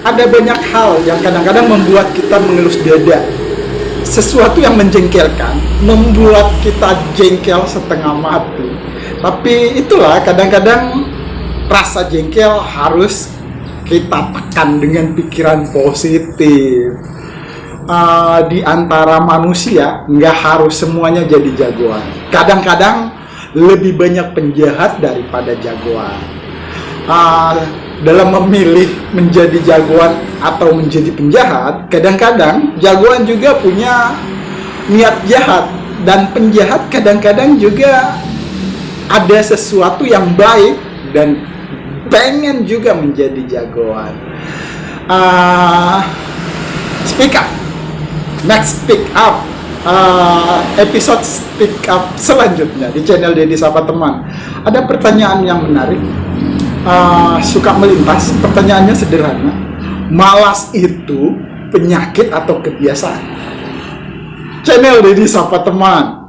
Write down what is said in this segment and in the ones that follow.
ada banyak hal yang kadang-kadang membuat kita mengelus dada. Sesuatu yang menjengkelkan membuat kita jengkel setengah mati. Tapi itulah, kadang-kadang rasa jengkel harus kita tekan dengan pikiran positif. Di antara manusia nggak harus semuanya jadi jagoan. Kadang-kadang lebih banyak penjahat daripada jagoan. Dalam memilih menjadi jagoan atau menjadi penjahat, kadang-kadang jagoan juga punya niat jahat, dan penjahat kadang-kadang juga ada sesuatu yang baik dan pengen juga menjadi jagoan. Speak up, next speak up. Episode speak up selanjutnya di channel Dedi Sapa Teman. Ada pertanyaan yang menarik, suka melintas. Pertanyaannya sederhana: malas itu penyakit atau kebiasaan? Channel Dedi Sapa Teman.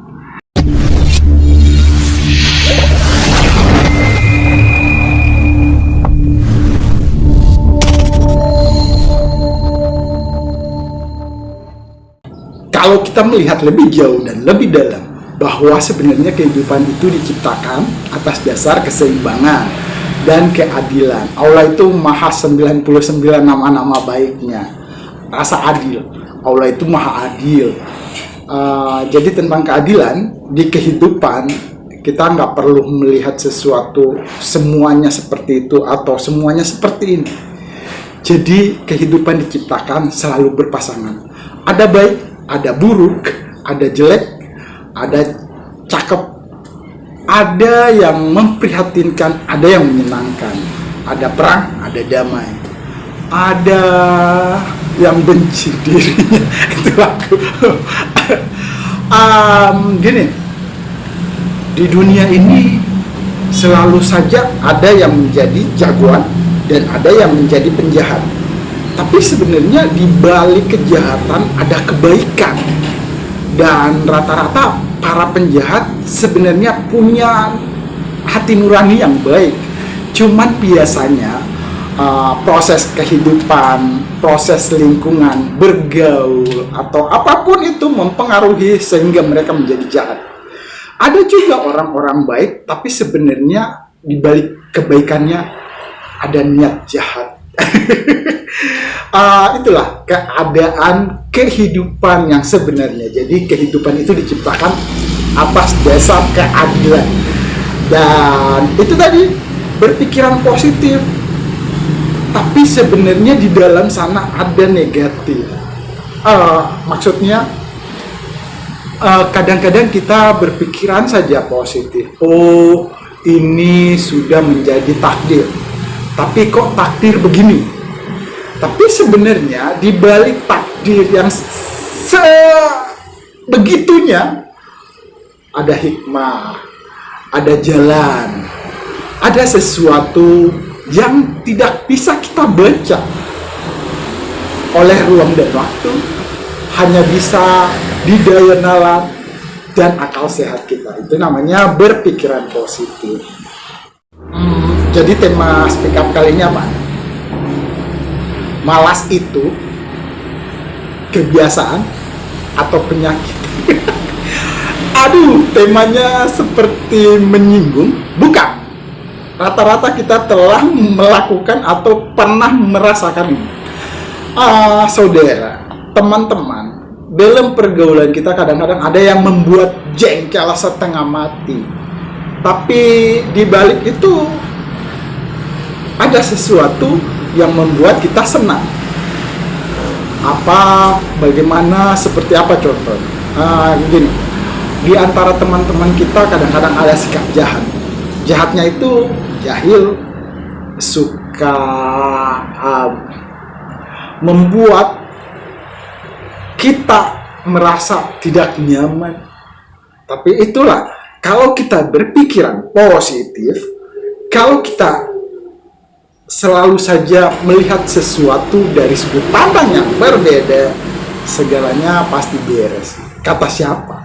Kalau kita melihat lebih jauh dan lebih dalam, bahwa sebenarnya kehidupan itu diciptakan atas dasar keseimbangan dan keadilan. Allah itu maha 99 nama-nama baiknya. Rasa adil. Allah itu maha adil. Jadi tentang keadilan di kehidupan, kita nggak perlu melihat sesuatu semuanya seperti itu atau semuanya seperti ini. Jadi kehidupan diciptakan selalu berpasangan. Ada baik, ada buruk, ada jelek, ada cakep, ada yang memprihatinkan, ada yang menyenangkan, ada perang, ada damai, ada yang benci dirinya. Itu lagu. Gini, di dunia ini selalu saja ada yang menjadi jagoan dan ada yang menjadi penjahat. Tapi sebenarnya di balik kejahatan ada kebaikan, dan rata-rata para penjahat sebenarnya punya hati nurani yang baik. Cuman biasanya proses kehidupan, proses lingkungan, bergaul atau apapun itu mempengaruhi sehingga mereka menjadi jahat. Ada juga orang-orang baik, tapi sebenarnya di balik kebaikannya ada niat jahat. Itulah keadaan kehidupan yang sebenarnya. Jadi kehidupan itu diciptakan atas dasar keadilan, dan itu tadi berpikiran positif. Tapi sebenarnya di dalam sana ada negatif. Maksudnya kadang-kadang kita berpikiran saja positif. Oh, ini sudah menjadi takdir. Tapi kok takdir begini? Tapi sebenarnya di balik takdir yang sebegitunya ada hikmah, ada jalan, ada sesuatu yang tidak bisa kita baca oleh ruang dan waktu, hanya bisa di daya nalar dan akal sehat kita. Itu namanya berpikiran positif. Jadi tema speak up kali ini apa? Malas itu kebiasaan atau penyakit? Aduh, temanya seperti menyinggung. Bukan. Rata-rata kita telah melakukan atau pernah merasakan ini. Saudara, teman-teman, dalam pergaulan kita kadang-kadang ada yang membuat jengkel setengah mati. Tapi di balik itu ada sesuatu yang membuat kita senang. Bagaimana, seperti apa contoh? Gini, di antara teman-teman kita kadang-kadang ada sikap jahat. Jahatnya itu jahil, suka membuat kita merasa tidak nyaman. Tapi itulah, kalau kita berpikiran positif, kalau kita selalu saja melihat sesuatu dari sudut pandang yang berbeda, segalanya pasti beres. Kata siapa?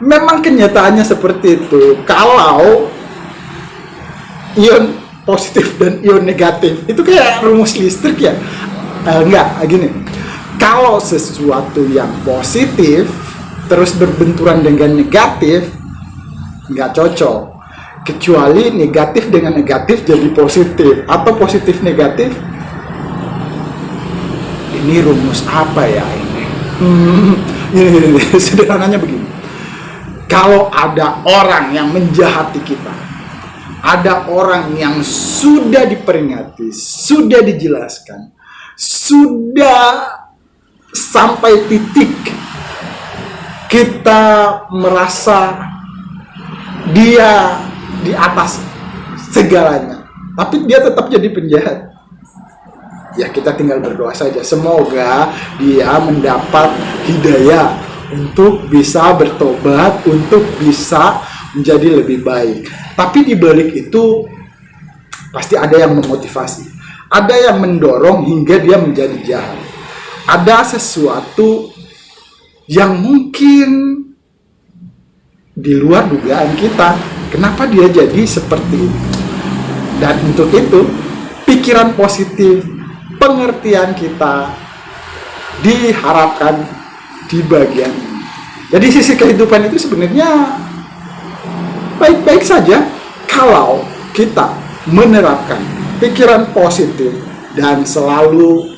Memang kenyataannya seperti itu. Kalau positif dan ion negatif. Itu kayak rumus listrik ya. Enggak, gini. Kalau sesuatu yang positif terus berbenturan dengan negatif, nggak cocok. Kecuali negatif dengan negatif jadi positif, atau positif negatif. Ini rumus apa ya ini? Sederhananya begini. Kalau ada orang yang menjahati kita, ada orang yang sudah diperingati, sudah dijelaskan, sudah sampai titik kita merasa dia di atas segalanya, tapi dia tetap jadi penjahat. Ya kita tinggal berdoa saja, semoga dia mendapat hidayah untuk bisa bertobat, untuk bisa menjadi lebih baik. Tapi di balik itu pasti ada yang memotivasi, ada yang mendorong hingga dia menjadi jahat. Ada sesuatu yang mungkin di luar dugaan kita, kenapa dia jadi seperti itu. Dan untuk itu pikiran positif, pengertian kita diharapkan di bagian ini. Jadi sisi kehidupan itu sebenarnya baik-baik saja kalau kita menerapkan pikiran positif dan selalu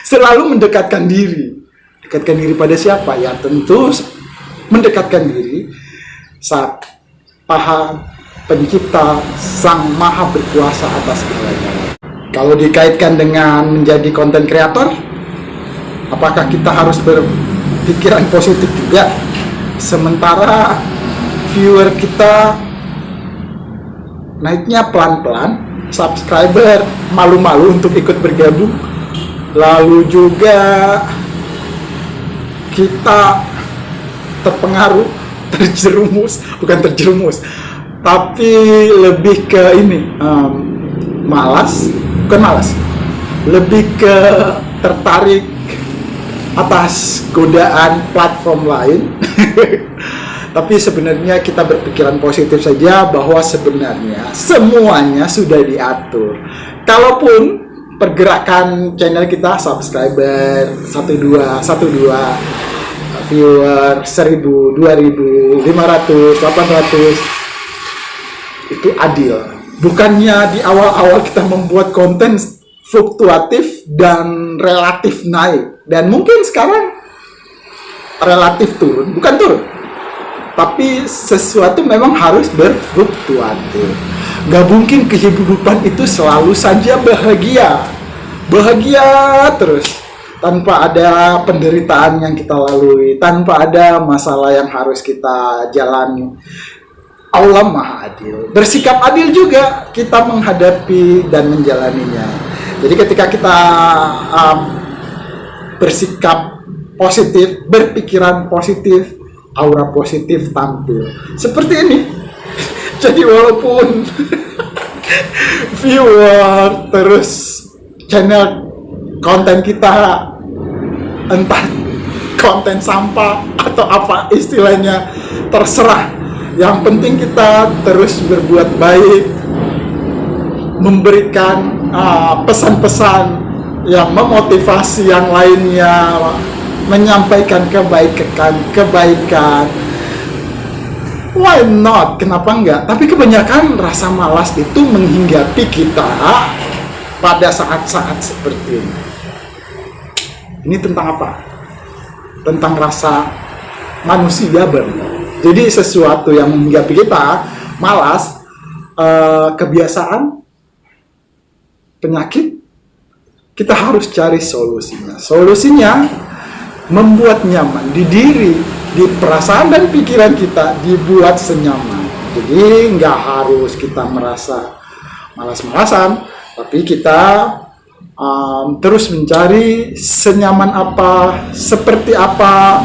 selalu mendekatkan diri. Dekatkan diri pada siapa? Ya tentu mendekatkan diri saat Paha Pencipta Sang Maha Berkuasa atas segalanya. Kalau dikaitkan dengan menjadi konten kreator, apakah kita harus berpikiran positif juga? Sementara viewer kita naiknya pelan-pelan, subscriber malu-malu untuk ikut bergabung, lalu juga kita terpengaruh, bukan terjerumus, tapi lebih ke ini, lebih ke tertarik atas godaan platform lain. Tapi sebenarnya kita berpikiran positif saja bahwa sebenarnya semuanya sudah diatur. Kalaupun pergerakan channel kita subscriber 12, viewer 1000, 2000, 500, 800 itu adil. Bukannya di awal-awal kita membuat konten fluktuatif dan relatif naik, dan mungkin sekarang relatif turun, bukan turun, tapi sesuatu memang harus berfluktuatif. Gak mungkin kehidupan itu selalu saja bahagia terus, tanpa ada penderitaan yang kita lalui, tanpa ada masalah yang harus kita jalani. Allah Maha Adil, bersikap adil juga kita menghadapi dan menjalaninya. Jadi ketika kita bersikap positif, berpikiran positif, aura positif tampil seperti ini. Jadi walaupun viewer terus channel konten kita entah konten sampah atau apa istilahnya, terserah. Yang penting kita terus berbuat baik, memberikan pesan-pesan yang memotivasi yang lainnya, menyampaikan kebaikan. Why not? Kenapa enggak? Tapi kebanyakan rasa malas itu menghinggapi kita pada saat-saat seperti ini. Ini tentang apa? Tentang rasa manusia benar. Jadi sesuatu yang menghinggapi kita, malas, kebiasaan, penyakit, kita harus cari solusinya. Solusinya membuat nyaman di diri, di perasaan dan pikiran kita, dibuat senyaman. Jadi nggak harus kita merasa malas-malasan, tapi kita terus mencari senyaman apa, seperti apa,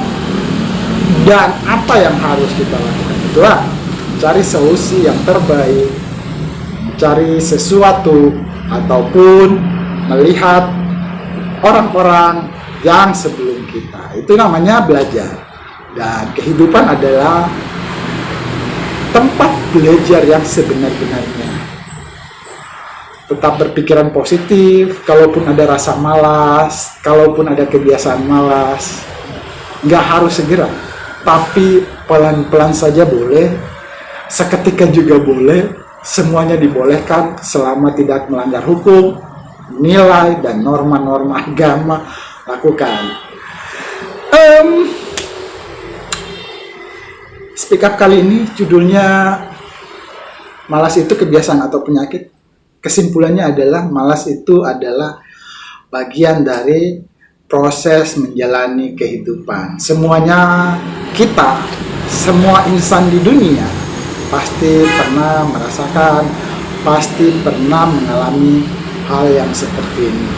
dan apa yang harus kita lakukan. Itulah cari solusi yang terbaik, cari sesuatu ataupun melihat orang-orang yang sebelum kita. Itu namanya belajar. Dan kehidupan adalah tempat belajar yang sebenar-benarnya. Tetap berpikiran positif, kalaupun ada rasa malas, kalaupun ada kebiasaan malas, nggak harus segera, tapi pelan-pelan saja boleh, seketika juga boleh, semuanya dibolehkan selama tidak melanggar hukum, nilai, dan norma-norma agama. Lakukan. Speak up kali ini judulnya malas itu kebiasaan atau penyakit. Kesimpulannya adalah malas itu adalah bagian dari proses menjalani kehidupan. Semuanya kita, semua insan di dunia pasti pernah merasakan, pasti pernah mengalami hal yang seperti ini.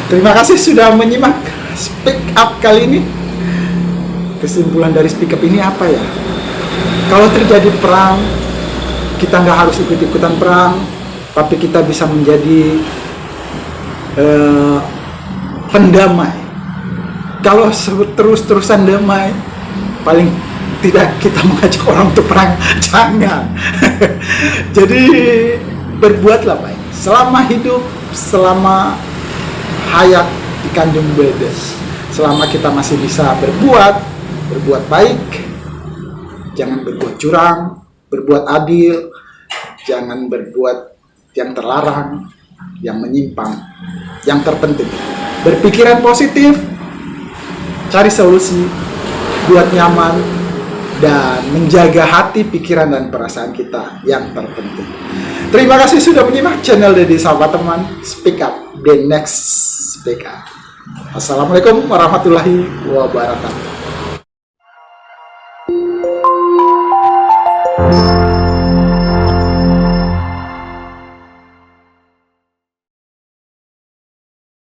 Terima kasih sudah menyimak Speak Up kali ini. Kesimpulan dari Speak Up ini apa ya? Kalau terjadi perang, kita nggak harus ikut-ikutan perang, tapi kita bisa menjadi pendamai. Kalau terus-terusan damai, paling tidak kita mengajak orang untuk perang, jangan. Jadi berbuatlah baik. Selama hidup, selama hayat dikandung badan, selama kita masih bisa berbuat baik, jangan berbuat curang, berbuat adil, jangan berbuat yang terlarang, yang menyimpang. Yang terpenting, berpikiran positif, cari solusi, buat nyaman, dan menjaga hati, pikiran, dan perasaan kita yang terpenting. Terima kasih sudah menyimak channel Deddy Sahabat Teman. Speak Up, the next Speak Up. Assalamualaikum warahmatullahi wabarakatuh.